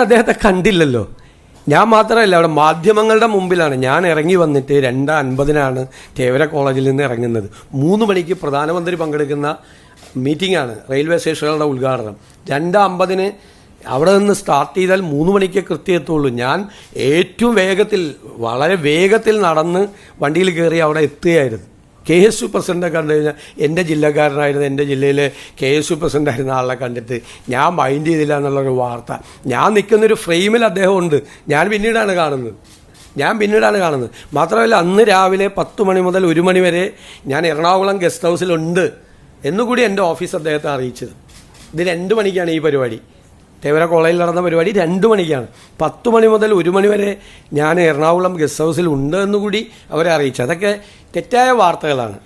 അദ്ദേഹത്തെ കണ്ടില്ലല്ലോ. ഞാൻ മാത്രമല്ല, അവിടെ മാധ്യമങ്ങളുടെ മുമ്പിലാണ് ഞാൻ ഇറങ്ങി വന്നിട്ട് 2:50 തേവര കോളേജിൽ നിന്ന് ഇറങ്ങുന്നത്. 3 മണിക്ക് പ്രധാനമന്ത്രി പങ്കെടുക്കുന്ന മീറ്റിംഗാണ്, റെയിൽവേ സ്റ്റേഷനുകളുടെ ഉദ്ഘാടനം. 2:50 അവിടെ നിന്ന് സ്റ്റാർട്ട് ചെയ്താൽ 3 മണിക്ക് കൃത്യം എത്തുള്ളൂ. ഞാൻ ഏറ്റവും വേഗത്തിൽ, വളരെ വേഗത്തിൽ നടന്ന് വണ്ടിയിൽ കയറി അവിടെ എത്തുകയായിരുന്നു. KSU പ്രസിഡൻറ്റ് കണ്ടു കഴിഞ്ഞാൽ എൻ്റെ ജില്ലക്കാരനായിരുന്നു, എൻ്റെ ജില്ലയിലെ KSU പ്രസിഡൻ്റായിരുന്ന ആളെ കണ്ടിട്ട് ഞാൻ മൈൻഡ് ചെയ്തില്ല എന്നുള്ളൊരു വാർത്ത. ഞാൻ നിൽക്കുന്നൊരു ഫ്രെയിമിൽ അദ്ദേഹം ഉണ്ട്, ഞാൻ പിന്നീടാണ് കാണുന്നത്. മാത്രമല്ല, അന്ന് രാവിലെ 10 മണി മുതൽ 1 മണി വരെ ഞാൻ എറണാകുളം ഗസ്റ്റ് ഹൗസിലുണ്ട് എന്നുകൂടി എൻ്റെ ഓഫീസ് അദ്ദേഹത്തെ അറിയിച്ചത്. ഇത് 2 മണിക്കാണ് ഈ പരിപാടി. തേവര കോളേജിൽ നടന്ന പരിപാടി 2 മണിക്കാണ്. 10 മണി മുതൽ 1 മണി വരെ ഞാൻ എറണാകുളം ഗസ്റ്റ് ഹൗസിൽ ഉണ്ട് എന്നുകൂടി അവരെ അറിയിച്ചു. അതൊക്കെ തെറ്റായ വാർത്തകളാണ്.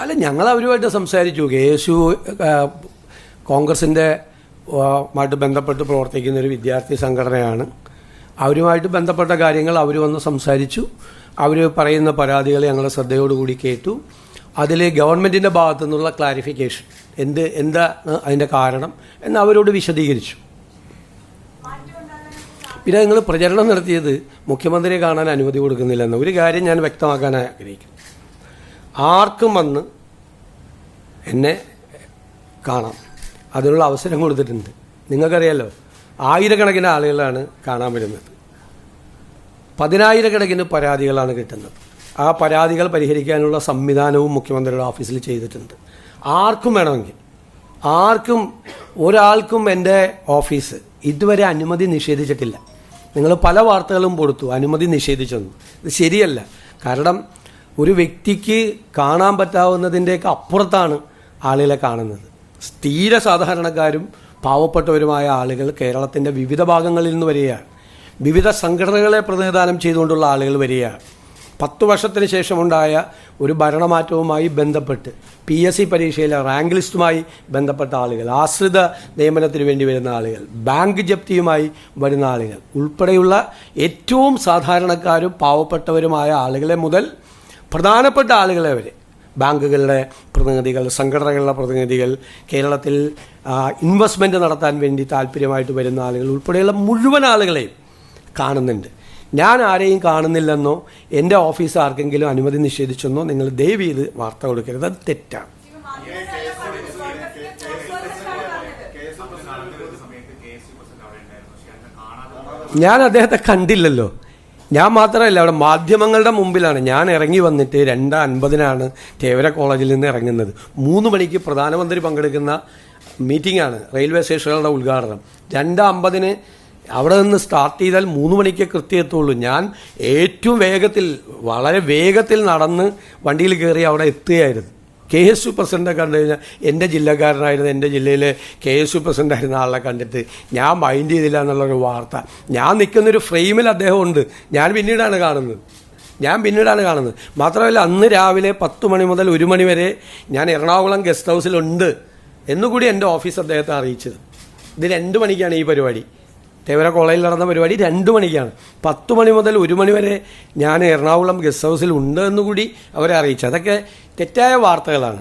അല്ല, ഞങ്ങൾ അവരുമായിട്ട് സംസാരിച്ചു. KSU കോൺഗ്രസിൻ്റെ മായിട്ട് ബന്ധപ്പെട്ട് പ്രവർത്തിക്കുന്ന ഒരു വിദ്യാർത്ഥി സംഘടനയാണ്. അവരുമായിട്ട് ബന്ധപ്പെട്ട കാര്യങ്ങൾ അവർ വന്ന് സംസാരിച്ചു. അവർ പറയുന്ന പരാതികൾ ഞങ്ങൾ ശ്രദ്ധയോടുകൂടി കേട്ടു. അതിൽ ഗവൺമെൻറ്റിൻ്റെ ഭാഗത്തു നിന്നുള്ള ക്ലാരിഫിക്കേഷൻ എന്താണ് അതിൻ്റെ കാരണം എന്ന് അവരോട് വിശദീകരിച്ചു. പിന്നെ നിങ്ങൾ പ്രചരണം നടത്തിയത് മുഖ്യമന്ത്രിയെ കാണാൻ അനുമതി കൊടുക്കുന്നില്ലെന്ന ഒരു കാര്യം ഞാൻ വ്യക്തമാക്കാൻ ആഗ്രഹിക്കുന്നു. ആർക്കും വന്ന് എന്നെ കാണാം, അതിനുള്ള അവസരം കൊടുത്തിട്ടുണ്ട്. നിങ്ങൾക്കറിയാലോ, ആയിരക്കണക്കിന് ആളുകളാണ് കാണാൻ വരുന്നത്. 10,000-കണക്കിന് പരാതികളാണ് കിട്ടുന്നത്. ആ പരാതികൾ പരിഹരിക്കാനുള്ള സംവിധാനവും മുഖ്യമന്ത്രിയുടെ ഓഫീസിൽ ചെയ്തിട്ടുണ്ട്. ആർക്കും വേണമെങ്കിൽ, ഒരാൾക്കും എൻ്റെ ഓഫീസ് ഇതുവരെ അനുമതി നിഷേധിച്ചിട്ടില്ല. നിങ്ങൾ പല വാർത്തകളും കൊടുത്തു അനുമതി നിഷേധിച്ചെന്ന്. ഇത് ശരിയല്ല. കാരണം ഒരു വ്യക്തിക്ക് കാണാൻ പറ്റാവുന്നതിൻ്റെയൊക്കെ അപ്പുറത്താണ് ആളുകളെ കാണുന്നത്. സ്ഥിര സാധാരണക്കാരും പാവപ്പെട്ടവരുമായ ആളുകൾ കേരളത്തിൻ്റെ വിവിധ ഭാഗങ്ങളിൽ നിന്ന് വരികയാണ്. വിവിധ സംഘടനകളെ പ്രതിനിധാനം ചെയ്തുകൊണ്ടുള്ള ആളുകൾ വരികയാണ്. 10 വർഷത്തിന് ശേഷമുണ്ടായ ഒരു ഭരണമാറ്റവുമായി ബന്ധപ്പെട്ട് PSC പരീക്ഷയിലെ റാങ്ക് ലിസ്റ്റുമായി ബന്ധപ്പെട്ട ആളുകൾ, ആശ്രിത നിയമനത്തിന് വേണ്ടി വരുന്ന ആളുകൾ, ബാങ്ക് ജപ്തിയുമായി വരുന്ന ആളുകൾ ഉൾപ്പെടെയുള്ള ഏറ്റവും സാധാരണക്കാരും പാവപ്പെട്ടവരുമായ ആളുകളെ മുതൽ പ്രധാനപ്പെട്ട ആളുകളെ വരെ, ബാങ്കുകളുടെ പ്രതിനിധികൾ, സംഘടനകളുടെ പ്രതിനിധികൾ, കേരളത്തിൽ ഇൻവെസ്റ്റ്മെൻറ്റ് നടത്താൻ വേണ്ടി താല്പര്യമായിട്ട് വരുന്ന ആളുകൾ ഉൾപ്പെടെയുള്ള മുഴുവൻ ആളുകളെയും കാണുന്നുണ്ട്. ഞാൻ ആരെയും കാണുന്നില്ലെന്നോ എൻ്റെ ഓഫീസ് ആർക്കെങ്കിലും അനുമതി നിഷേധിച്ചെന്നോ നിങ്ങൾ ദയവ് ചെയ്ത് വാർത്ത കൊടുക്കരുത്. അത് തെറ്റാണ്. ഞാൻ അദ്ദേഹത്തെ കണ്ടില്ലല്ലോ. ഞാൻ മാത്രമല്ല, അവിടെ മാധ്യമങ്ങളുടെ മുമ്പിലാണ് ഞാൻ ഇറങ്ങി വന്നിട്ട് 2:50 തേവര കോളേജിൽ നിന്ന് ഇറങ്ങുന്നത്. 3 മണിക്ക് പ്രധാനമന്ത്രി പങ്കെടുക്കുന്ന മീറ്റിംഗാണ്, റെയിൽവേ സ്റ്റേഷനുകളുടെ ഉദ്ഘാടനം. 2:50 അവിടെ നിന്ന് സ്റ്റാർട്ട് ചെയ്താൽ 3 മണിക്ക് കൃത്യം എത്തുള്ളൂ. ഞാൻ ഏറ്റവും വേഗത്തിൽ, വളരെ വേഗത്തിൽ നടന്ന് വണ്ടിയിൽ കയറി അവിടെ എത്തുകയായിരുന്നു. KSU പ്രസിഡൻറ്റ് കണ്ടു കഴിഞ്ഞാൽ എൻ്റെ ജില്ലക്കാരനായിരുന്നു, എൻ്റെ ജില്ലയിലെ KSU പ്രസിഡൻ്റായിരുന്ന ആളെ കണ്ടിട്ട് ഞാൻ മൈൻഡ് ചെയ്തില്ല എന്നുള്ളൊരു വാർത്ത. ഞാൻ നിൽക്കുന്നൊരു ഫ്രെയിമിൽ അദ്ദേഹം ഉണ്ട്, ഞാൻ പിന്നീടാണ് കാണുന്നത്. മാത്രമല്ല, അന്ന് രാവിലെ 10 മണി മുതൽ 1 മണി വരെ ഞാൻ എറണാകുളം ഗസ്റ്റ് ഹൗസിലുണ്ട് എന്നുകൂടി എൻ്റെ ഓഫീസ് അദ്ദേഹത്തെ അറിയിച്ചത്. ഇത് 2 മണിക്കാണ് ഈ പരിപാടി. തേവര കോളേജിൽ നടന്ന പരിപാടി 2 മണിക്കാണ്. 10 മണി മുതൽ 1 മണി വരെ ഞാൻ എറണാകുളം ഗസ്റ്റ് ഹൗസിൽ ഉണ്ട് എന്നുകൂടി അവരെ അറിയിച്ചു. അതൊക്കെ തെറ്റായ വാർത്തകളാണ്.